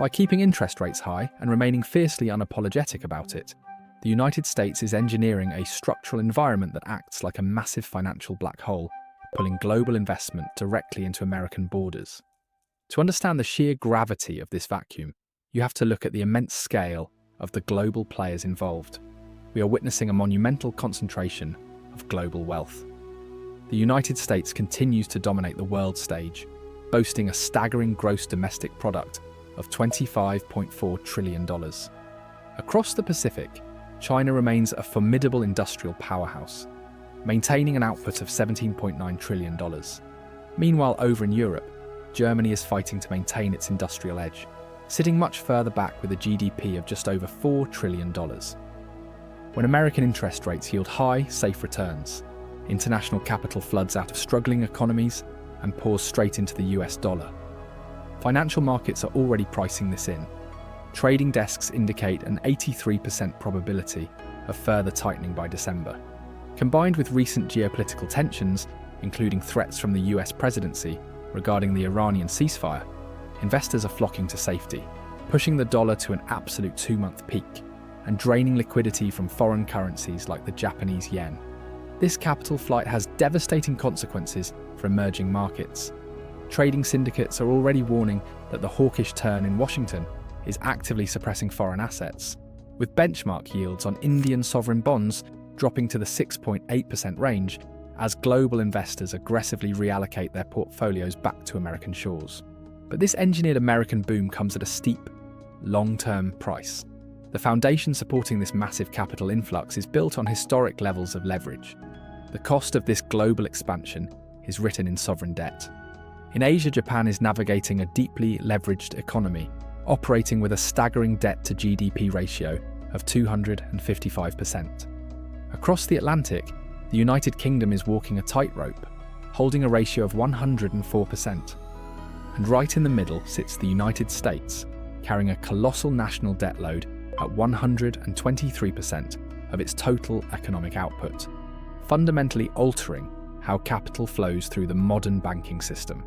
By keeping interest rates high and remaining fiercely unapologetic about it, the United States is engineering a structural environment that acts like a massive financial black hole, pulling global investment directly into American borders. To understand the sheer gravity of this vacuum, you have to look at the immense scale of the global players involved. We are witnessing a monumental concentration of global wealth. The United States continues to dominate the world stage, boasting a staggering gross domestic product of $25.4 trillion. Across the Pacific, China remains a formidable industrial powerhouse, maintaining an output of $17.9 trillion. Meanwhile, over in Europe, Germany is fighting to maintain its industrial edge, sitting much further back with a GDP of just over $4 trillion. When American interest rates yield high, safe returns, international capital floods out of struggling economies and pours straight into the US dollar. Financial markets are already pricing this in. Trading desks indicate an 83% probability of further tightening by December. Combined with recent geopolitical tensions, including threats from the US presidency regarding the Iranian ceasefire, investors are flocking to safety, pushing the dollar to an absolute 2-month peak and draining liquidity from foreign currencies like the Japanese yen. This capital flight has devastating consequences for emerging markets. Trading syndicates are already warning that the hawkish turn in Washington is actively suppressing foreign assets, with benchmark yields on Indian sovereign bonds dropping to the 6.8% range as global investors aggressively reallocate their portfolios back to American shores. But this engineered American boom comes at a steep, long-term price. The foundation supporting this massive capital influx is built on historic levels of leverage. The cost of this global expansion is written in sovereign debt. In Asia, Japan is navigating a deeply leveraged economy, operating with a staggering debt-to-GDP ratio of 255%. Across the Atlantic, the United Kingdom is walking a tightrope, holding a ratio of 104%. And right in the middle sits the United States, carrying a colossal national debt load at 123% of its total economic output, fundamentally altering how capital flows through the modern banking system.